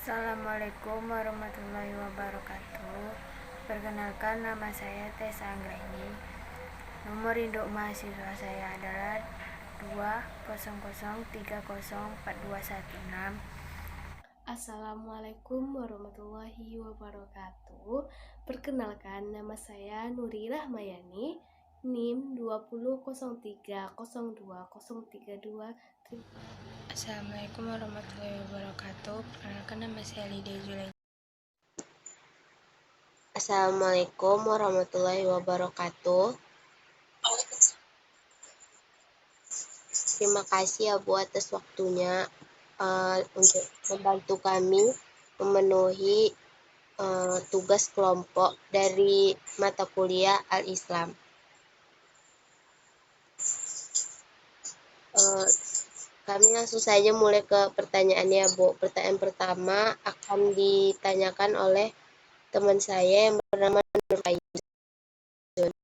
Assalamualaikum warahmatullahi wabarakatuh. Perkenalkan, nama saya Tessa Anggraini. Nomor induk mahasiswa saya adalah 200304216. Assalamualaikum warahmatullahi wabarakatuh. Perkenalkan, nama saya Nuri Rahmayani, NIM 2003020032. Assalamualaikum warahmatullahi wabarakatuh. Perkenalkan, nama saya Lydia Zulaika. Assalamualaikum warahmatullahi wabarakatuh. Terima kasih ya Bu atas waktunya untuk membantu kami memenuhi tugas kelompok dari mata kuliah Al-Islam. Kami langsung saja mulai ke pertanyaannya Bu. Pertanyaan pertama akan ditanyakan oleh teman saya yang bernama Nur Aizun.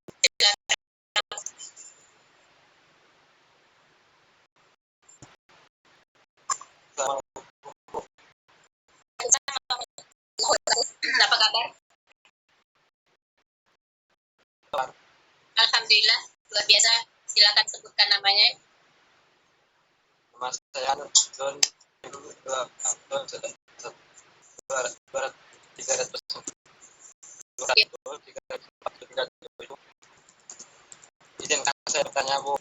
Apa kabar? Alhamdulillah, luar biasa. Silakan sebutkan namanya. Nama saya John. Izinkan saya bertanya, Bu.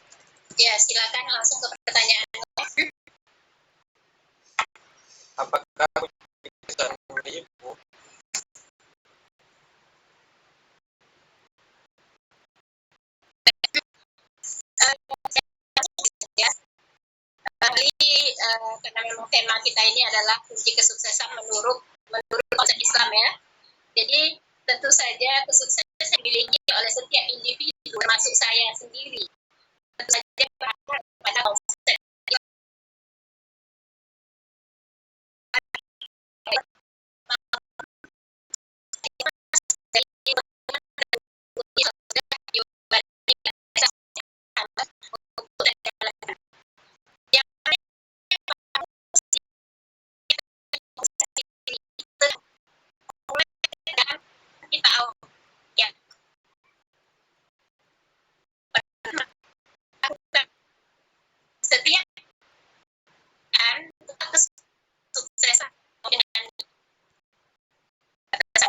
Ya, silakan langsung ke pertanyaan. Apakah bisa memilih, Bu? Ya, kali karena memang tema kita ini adalah kunci kesuksesan menurut konsep Islam ya. Jadi tentu saja kesuksesan dimiliki oleh setiap individu, termasuk saya sendiri. Tentu saja pada konsep setiap kesuksesan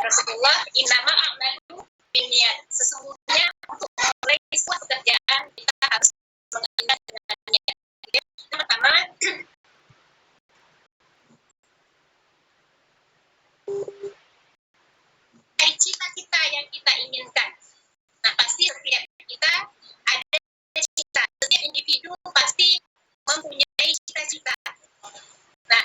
Rasulullah innama a'malu binniyat. Sesungguhnya untuk memulai sebuah pekerjaan kita harus mengingat dengan niat. Yang pertama, cita-cita yang kita inginkan. Nah, pasti setiap kita ada cita. Setiap individu pasti mempunyai cita-cita. Nah,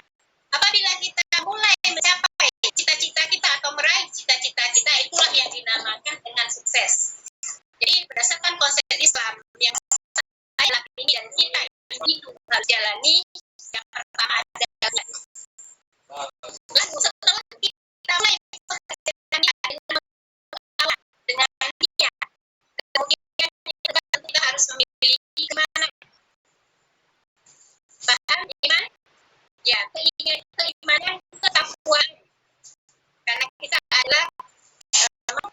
apabila kita mulai mencapai cita-cita kita atau meraih cita-cita kita, itulah yang dinamakan dengan sukses. Jadi berdasarkan konsep Islam yang saya lakini dan kita individu harus jalani, yang pertama adalah lalu setelah kita mulai pekerjaan dengan niat, kemudian kita harus memiliki kemana? Paham iman? Ya, keimanan, ketakwaan. Karena kita adalah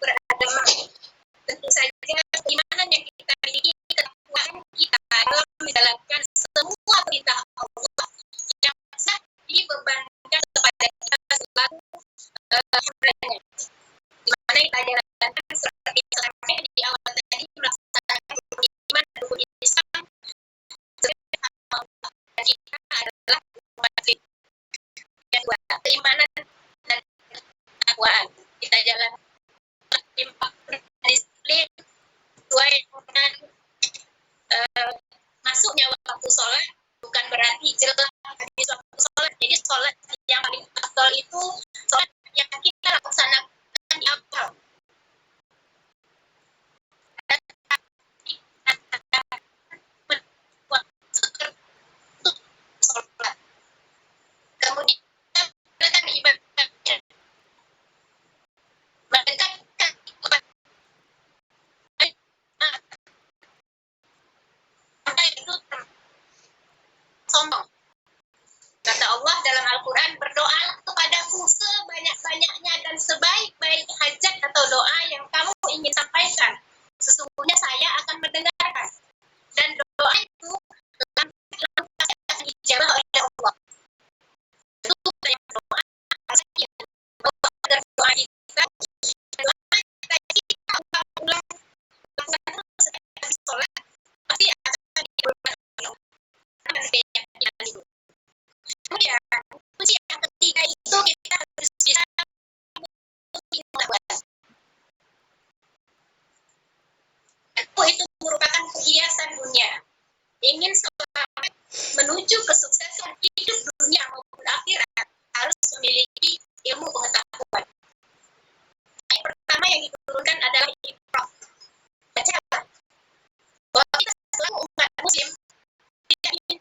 beragama. Tentu saja keimanan yang kita miliki, ketakwaan kita dalam menjalankan semua perintah Allah yang bisa dibebankan kepada kita selalu hambanya. Di mana kita jalankan seperti yang di awal tadi, melaksanakan iman dan rukun Islam. Dan kita adalah umat yang dua, keimanan dan ketakwaan. Kita jalan disiplin sesuai dengan masuknya waktu sholat, bukan berarti jelas habis waktu sholat. Jadi sholat yang paling afdal itu sholat yang kita laksanakan di awal. Kemudian mendekatkan ibadahnya, mendekatkan kepada itu sombong. Kata Allah dalam Al-Quran, berdoalah kepadaku kita harus bisa itu merupakan perhiasan dunia. Ingin selamat menuju kesuksesan hidup dunia maupun akhirat harus memiliki ilmu pengetahuan. Yang pertama yang diturunkan adalah iqra. Bacalah. Bahwa kita selalu umat muslim tidak ingin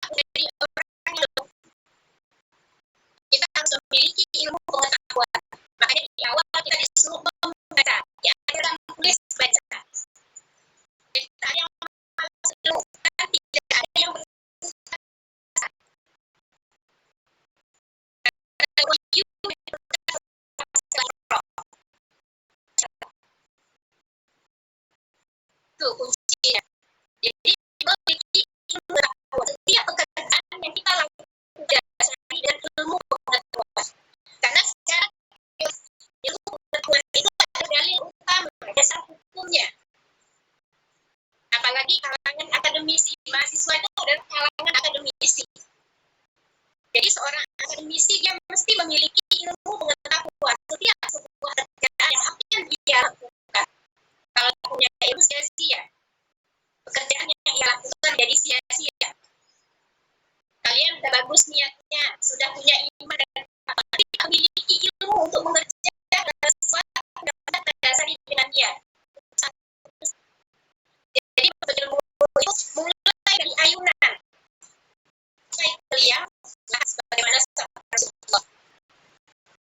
menjadi orang yang lemah. Kita harus memiliki ilmu pengetahuan. Makanya di awal kita disuruh membaca. Ya, dalam tulis baca. Tidak ada yang masuk dan tidak ada yang itu kuncinya. Jadi memiliki ilmu pengetahuan. Setiap pekerjaan yang kita lakukan sehari dan ilmu pengetahuan. Karena secara ilmu pengetahuan itu adalah dalil utama dasar hukumnya. Apalagi kalangan akademisi, mahasiswa itu adalah kalangan akademisi. Jadi seorang akademisi dia mesti memiliki ilmu pengetahuan setiap sebuah pekerjaan yang akan dia lakukan. Kalau punya ilmu sia-sia, pekerjaan yang ia lakukan jadi sia-sia. Kalian sudah bagus niatnya, sudah punya iman dan tapi memiliki ilmu untuk mengerjakan sesuatu yang dapat terdasari dengan niat. Jadi ilmu itu mulai dari ayunan. Saya beliau sebagaimana sabda Rasulullah.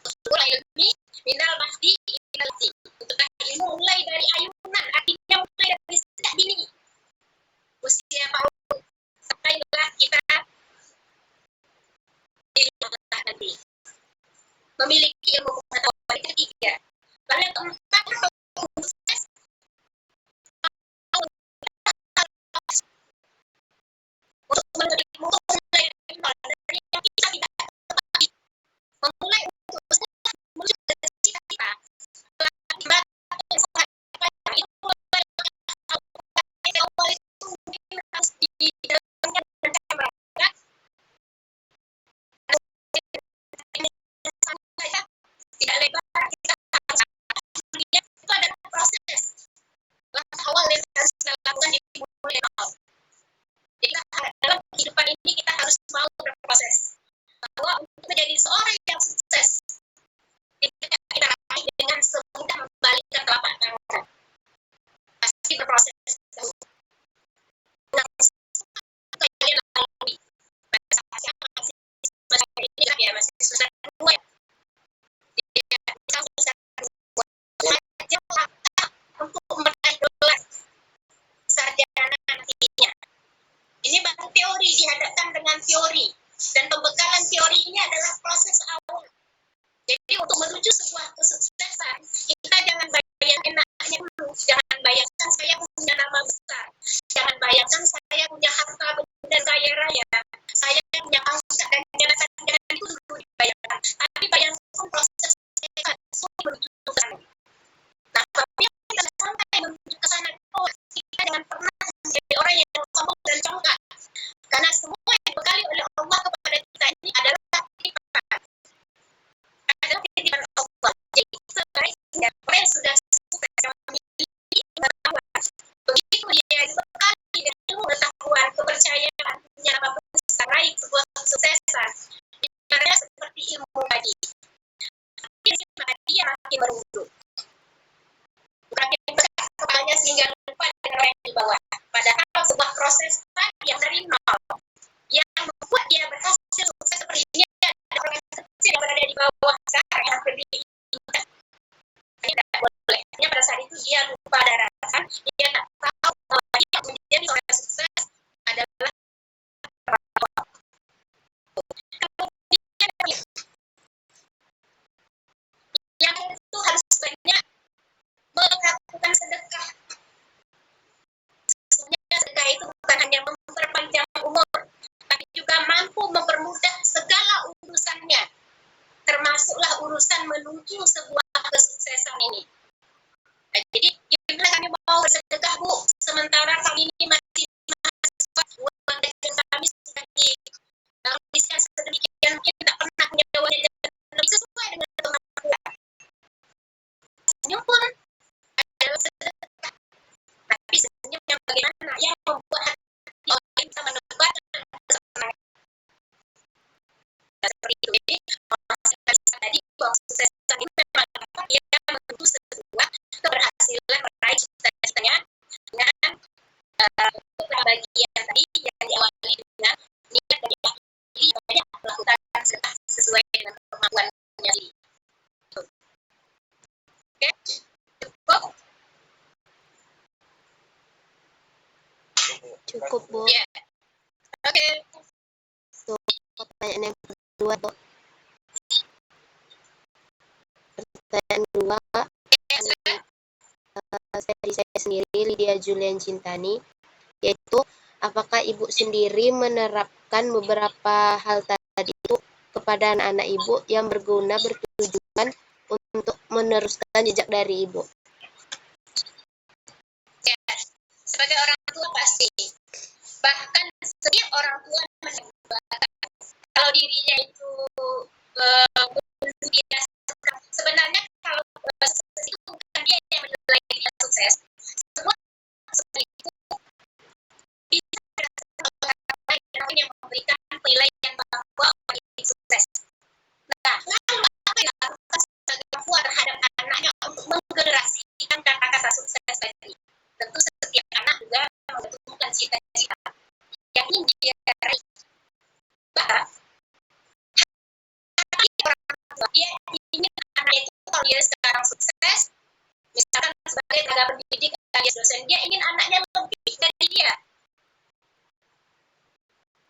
Utul ilmi minal mahdi ilal ti. Untuk ilmu mulai dari ayunan, artinya mulai dari sejak dini. Usia PAUD sampailah kita nanti memiliki ilmu pengetahuan yang ketiga. Lalu yang keempat proses untuk menuntut ilmu mulai dari nol, dari yang kita tidak ketahui, memulai untuk menuju ke cita-cita. Tidak lebar, kita harus lihat itu adalah proses. Langkah awal yang harus kita lakukan dimulai nol. Jadi dalam kehidupan ini kita harus mau berproses. Bahwa untuk menjadi seorang yang sukses tidak kita raih dengan semudah membalikkan telapak tangan. Pasti berproses. Nah, kalian lalui. Masih ini kan ya masih susah kedua. Untuk meraih gelar sarjana nantinya. Ini baru teori dihadapkan dengan teori dan pembekalan teori ini adalah proses awal. Jadi untuk menuju sebuah kesuksesan kita jangan bayangkan enaknya dulu, jangan bayangkan saya punya nama besar, jangan bayangkan saya punya harta dan kaya raya, saya punya pangkat dan jabatan itu dulu dibayangkan, tapi bayangkan proses kita menuju ke sana. Nah, tapi kita sampai menuju ke sana, kita jangan pernah menjadi orang yang sombong dan congkak. Karena semua yang dibekali oleh Allah kepada kita ini adalah titipan. Adalah titipan Allah. Jadi sebaiknya orang yang sudah sukses memiliki pengetahuan. Begitu dia dibekali dengan ilmu pengetahuan, kepercayaan, punya nama besar, raih sebuah kesuksesan. Karena seperti ilmu tadi. Maka dia makin merunduk. Bukan besar kepalanya sehingga lupa dengan orang yang di bawah. Padahal sebuah proses tadi yang dari nol yang membuat dia berhasil sukses seperti ini ada orang yang kecil yang berada di bawah sekarang yang berdiri. Ini tidak boleh. Hanya pada saat itu dia lupa daratan, dia tak tahu bahwa dia menjadi orang sukses adalah yang itu harus banyak melakukan sedekah. Sesungguhnya sedekah itu bukan hanya memperpanjang umur, tapi juga mampu mempermudah segala urusannya, termasuklah urusan menuju sebuah kesuksesan ini. Nah, jadi gimana kami mau bersedekah, Bu? Sementara kami ini masih mahasiswa, uang jajan kami sudah di dalam sedemikian mungkin tidak pernah punya jajan Cukup, Bu. Ya. Oke. Pertanyaan yang kedua, Bu. Pertanyaan kedua, dari saya sendiri, Lydia Julian Cintani, yaitu apakah Ibu sendiri menerapkan beberapa hal tadi itu kepada anak-anak Ibu yang berguna bertujuan untuk meneruskan jejak dari Ibu? Ya, sebagai orang tua pasti. Bahkan setiap orang tua mencoba kalau dirinya itu biasa. Sebenarnya kalau sukses itu bukan dia yang menilai dia sukses. Semua sukses itu bisa orang lain yang memberikan penilaian bahwa orang ini sukses. Nah, lalu apa yang dilakukan sebagai orang tua terhadap anaknya untuk menggenerasikan kata-kata sukses tadi? Tentu setiap anak juga membutuhkan cita-cita yang ingin dia raih. Bahkan orang tua dia ingin anak itu kalau dia sekarang sukses, misalkan sebagai tenaga pendidik alias dosen, dia ingin anaknya lebih dari dia.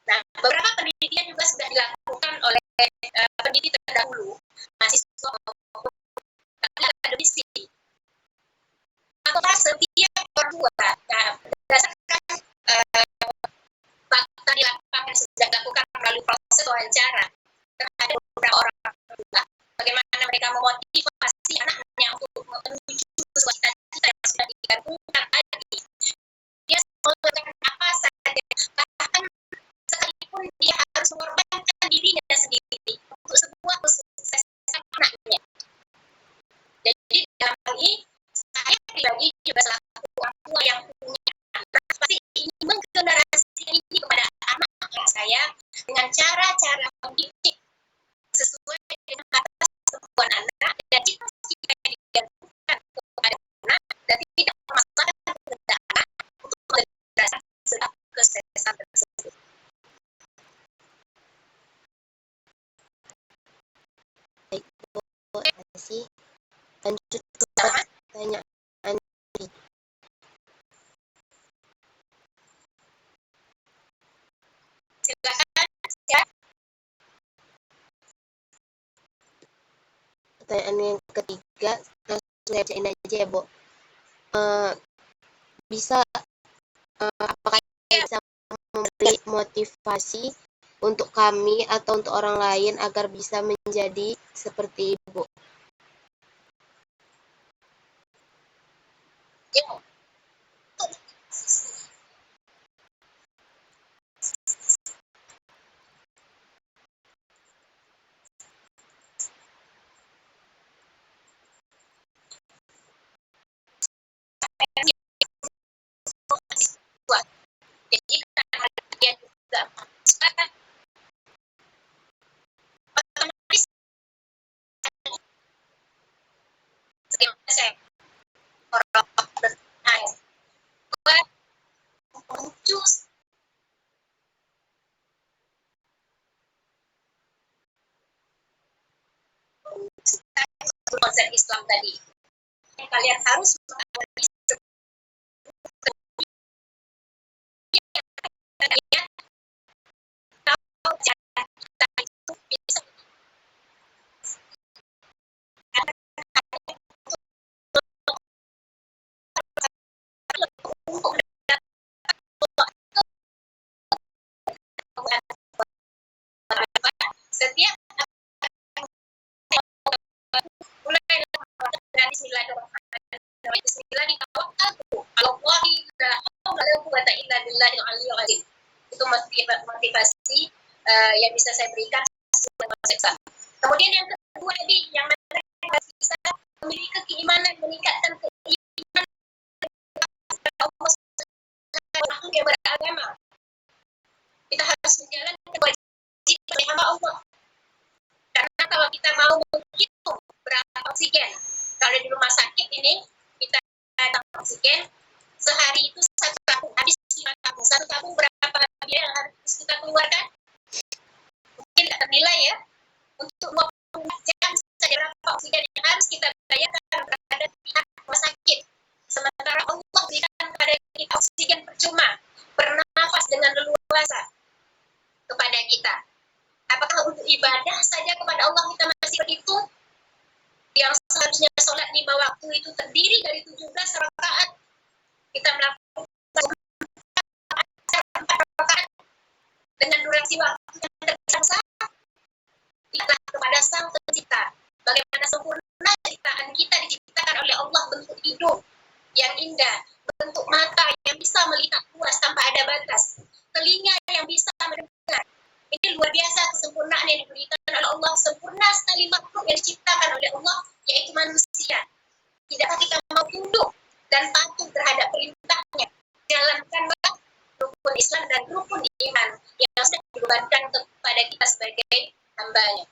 Nah, beberapa pendidikan juga sudah dilakukan oleh pendidik terdahulu, mahasiswa maupun akademisi. Apakah setiap orang tua, nah, berdasarkan fakta di lapangan sudah dilakukan melalui proses wawancara terhadap beberapa orang tua, bagaimana mereka memotivasi anaknya untuk menuju sebuah cita-cita yang sudah digantungkan tadi. Dia melakukan apa saja, bahkan sekalipun dia harus mengorbankan dirinya sendiri untuk sebuah kesuksesan anaknya. Jadi dalam hal ini saya pribadi juga selaku orang tua yang punya anak pasti ingin menggenerasikan ini kepada anak saya dengan cara-cara mendidik sesuai dengan batas kemampuan anak dan cita-cita yang digantungkan kepada anak dan tidak memaksakan kepada anak untuk menggenerasikan segala kesuksesan tersebut. Baik, Bu. Terima kasih. Lanjut ke pertanyaan. Silakan ya. Pertanyaan yang ketiga, langsung saya bacain aja ya, Bu. Apakah bisa memberi motivasi untuk kami atau untuk orang lain agar bisa menjadi seperti Ibu? Ya. Jadi karena dia juga otomatis saya orang bertanya buat menuju konsep Islam tadi. Kalian harus mengawali setiap mulai dari Bismillahirrahmanirrahim. Bismillah ditawakkaltu Allahi la haula wala quwwata illa billahil aliyyil azim. Itu motivasi yang bisa saya berikan sebagai konsep. Kemudian yang kedua tadi yang harus bisa memiliki keimanan, meningkatkan keimanan Allah yang beragama. Kita harus menjalankan kewajiban hamba Allah. Karena kalau kita mau menghitung berapa oksigen, kalau di rumah sakit ini kita ada oksigen sehari itu 1 tabung, habis 5 tabung. 1 tabung berapa biaya yang harus kita keluarkan? Mungkin tidak ternilai ya. Untuk 24 jam saja berapa oksigen yang harus kita bayarkan kepada pihak rumah sakit. Sementara Allah berikan kepada kita oksigen percuma. Pernah berkuasa kepada kita. Apakah untuk ibadah saja kepada Allah kita masih berhitung? Yang seharusnya sholat 5 waktu itu terdiri dari 17 rakaat. Kita melakukan 4 rakaat dengan durasi waktu yang terbiasa. Ingatlah kepada Sang Pencipta. Bagaimana sempurna ciptaan kita diciptakan oleh Allah, bentuk hidung yang indah, bentuk mata yang bisa melihat luas tanpa ada batas, telinga yang bisa mendengar. Ini luar biasa kesempurnaan yang diberikan oleh Allah. Sempurna sekali makhluk yang diciptakan oleh Allah, yaitu manusia. Tidakkah kita mau tunduk dan patuh terhadap perintahnya? Jalankanlah rukun Islam dan rukun iman yang sudah dibebankan kepada kita sebagai hambanya.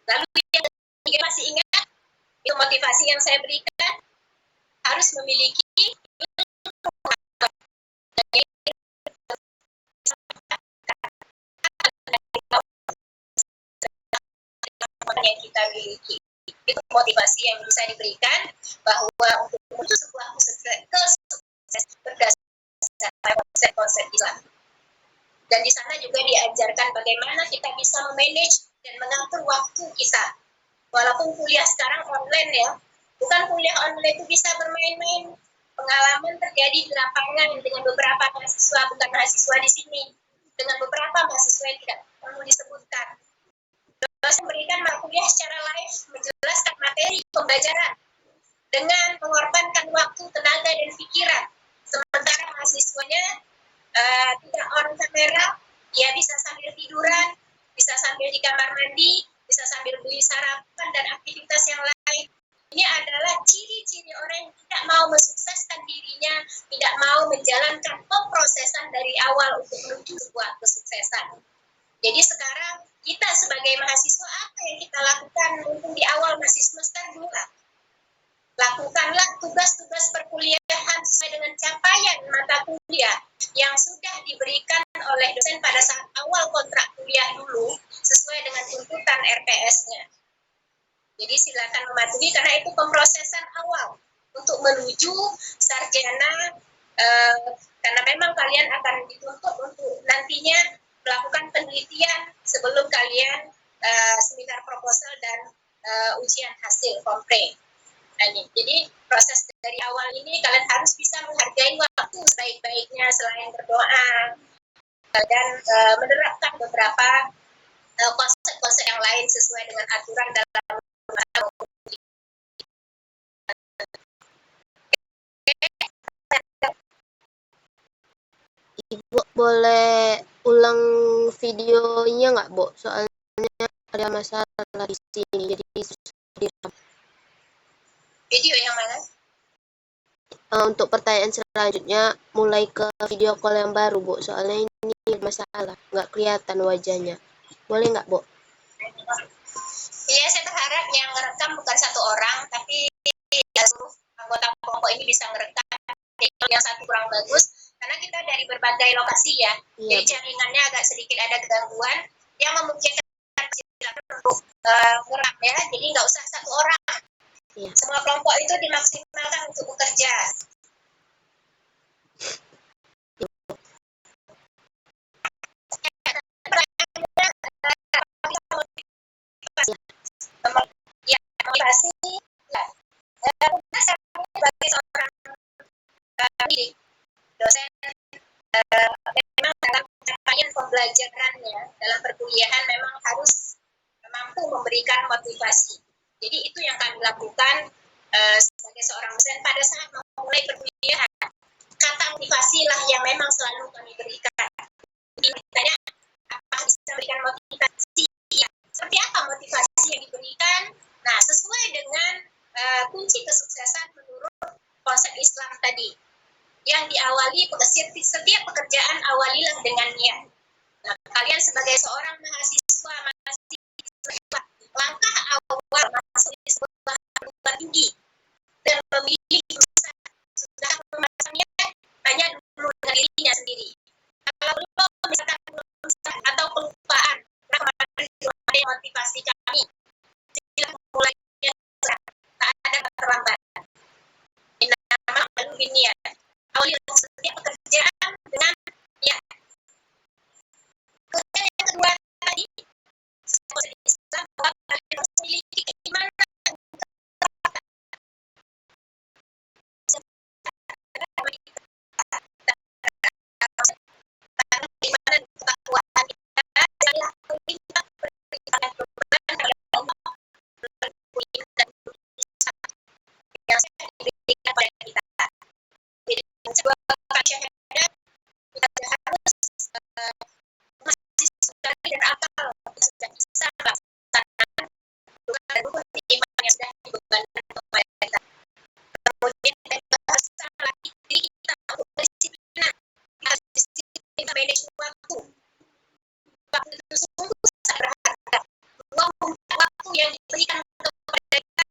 Lalu yang ketiga, masih ingat itu motivasi yang saya berikan, harus memiliki yang kita miliki. Itu motivasi yang bisa diberikan bahwa untuk menuju sebuah kesuksesan berdasarkan konsep-konsep Islam. Dan di sana juga diajarkan bagaimana kita bisa memanage dan mengatur waktu kita. Walaupun kuliah sekarang online ya, bukan kuliah online itu bisa bermain-main. Pengalaman terjadi di lapangan dengan beberapa mahasiswa, bukan mahasiswa di sini, dengan beberapa mahasiswa yang tidak perlu disebutkan. Dosen memberikan kuliah secara live, menjelaskan materi pembelajaran dengan mengorbankan waktu, tenaga, dan pikiran. Sementara mahasiswanya tidak on kamera, dia bisa sambil tiduran, bisa sambil di kamar mandi, bisa sambil beli sarapan dan aktivitas yang lain. Ini adalah ciri-ciri orang yang tidak mau mensukseskan dirinya, tidak mau menjalankan pemrosesan dari awal untuk menuju sebuah kesuksesan. Jadi sekarang kita sebagai mahasiswa, apa yang kita lakukan untuk di awal masih semester 2? Lakukanlah tugas-tugas perkuliahan sesuai dengan capaian mata kuliah yang sudah diberikan oleh dosen pada saat awal kontrak kuliah dulu, sesuai dengan tuntutan RPS-nya. Jadi silakan mematuhi, karena itu pemrosesan awal untuk menuju sarjana, karena memang kalian akan dituntut untuk nantinya melakukan penelitian sebelum kalian seminar proposal dan ujian hasil kompre. Jadi proses dari awal ini kalian harus bisa menghargai waktu sebaik-baiknya selain berdoa dan menerapkan beberapa konsep-konsep yang lain sesuai dengan aturan dalam Ibu boleh ulang videonya nggak, Bu? Soalnya ada masalah di sini, jadi susah direkam. video yang mana? Untuk pertanyaan selanjutnya, mulai ke video call yang baru, Bu. Soalnya ini masalah, nggak kelihatan wajahnya. Boleh nggak, Bu? Iya, saya berharap yang merekam bukan satu orang, tapi seluruh anggota kelompok ini bisa merekam. Yang satu kurang bagus, karena kita dari berbagai lokasi ya, jadi jaringannya agak sedikit ada gangguan yang memungkinkan untuk merekam ya, jadi nggak usah satu orang. Semua kelompok itu dimaksimalkan untuk bekerja. Ya, motivasi ya. Saya sebagai seorang pendidik, dosen, memang dalam capaian pembelajarannya dalam perkuliahan memang harus mampu memberikan motivasi. Jadi itu yang kami lakukan sebagai seorang dosen pada saat memulai perkuliahan. Kata motivasi lah yang memang selalu kami berikan. Ditanya apa bisa memberikan motivasi? Ya, seperti apa motivasi yang diberikan? Nah, sesuai dengan kunci kesuksesan menurut konsep Islam tadi, yang diawali setiap pekerjaan awalilah dengan niat. Nah, kalian sebagai seorang mahasiswa langkah awal masuk di sebuah perguruan tinggi dan memilih jurusan sudah memasangnya hanya dulu dengan dirinya sendiri. Kalau belum misalkan atau kelupaan, ada motivasi kami, silakan mulai tak ada terlambat. Nama lalu niat. Awali setiap pekerjaan dengan masih sekali dan akal sudah bisa melaksanakan dan rukun iman yang sudah dibebankan kepada kita. Kemudian kita bahas lagi diri kita untuk disiplin. Kita harus disiplin manage waktu. Waktu itu sungguh sangat berharga. Waktu yang diberikan kepada kita,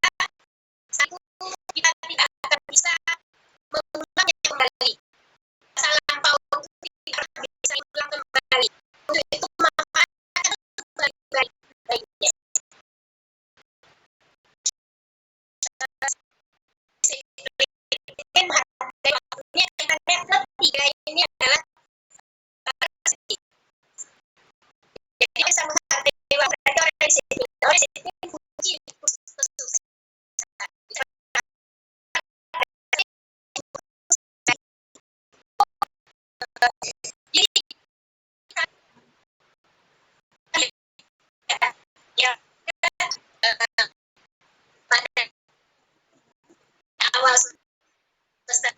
satu kita tidak akan bisa mengulangnya kembali. Masa lampau itu tidak akan bisa diulang kembali. Untuk itu manfaatkan baik-baiknya. Menghargai waktunya karena ketiga ini adalah jadi bisa menghargai waktu dari orang disiplin. Orang disiplin kunci kesuksesan. Pada awal semester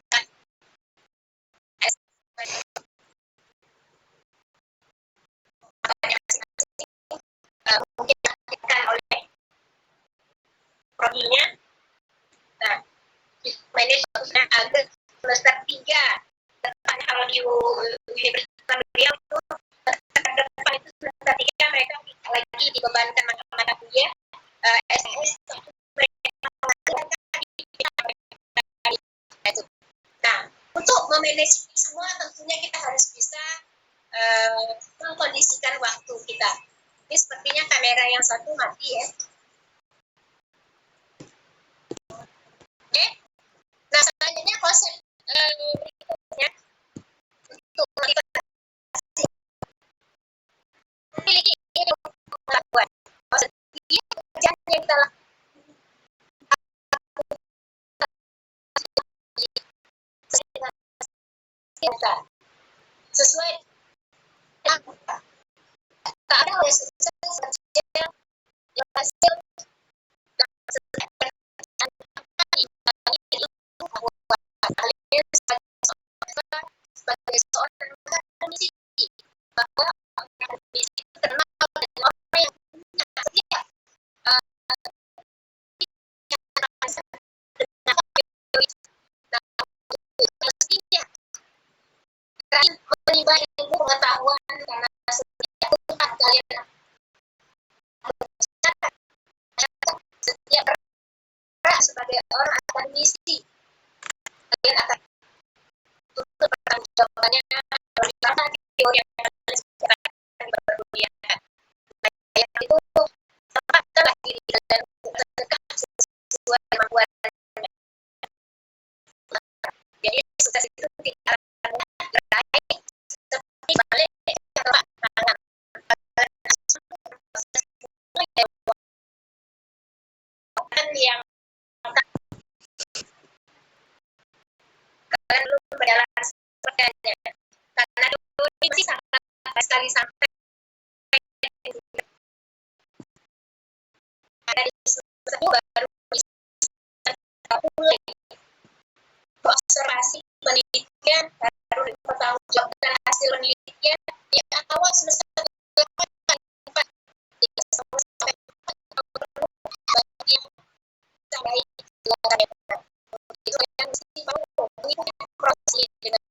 mungkin dilakukan oleh prodinya. Nah, manage agak semester 3 depan kalau di universitas beliau itu depan itu semester 3 mereka lagi dibebankan mata kuliah SMS. Nah, untuk memanage semua tentunya kita harus bisa mengkondisikan waktu kita. Ini sepertinya kamera yang satu mati ya. Oke. Nah, selanjutnya konsep berikutnya untuk motivasi. Memiliki ini melakukan konsep ini pekerjaan yang kita lakukan sesuai dengan tak ada oleh sukses kerja yang hasil dan sebagai seorang akademisi bahwa akademisi itu terkenal dengan orang yang punya setiap mestinya menimba ilmu pengetahuan karena setiap untukkan kalian setiap berat sebagai orang akademisi kalian akan tuntut pertanggungjawabannya dari mana teori yang akan diperkuliahkan. Yang itu tempatkanlah diri kalian sesuai kemampuan. Jadi sukses itu tidak akan diraih seperti balik telapak tangan. Yang kalian belum berjalan sepertinya karena dulu ini masih sangat sekali sampai ada di semester baru bisa mulai observasi penelitian baru mempertanggungjawabkan hasil penelitian di awal semester 8 sampai baik itu kalian mesti mau mengikuti proses dengan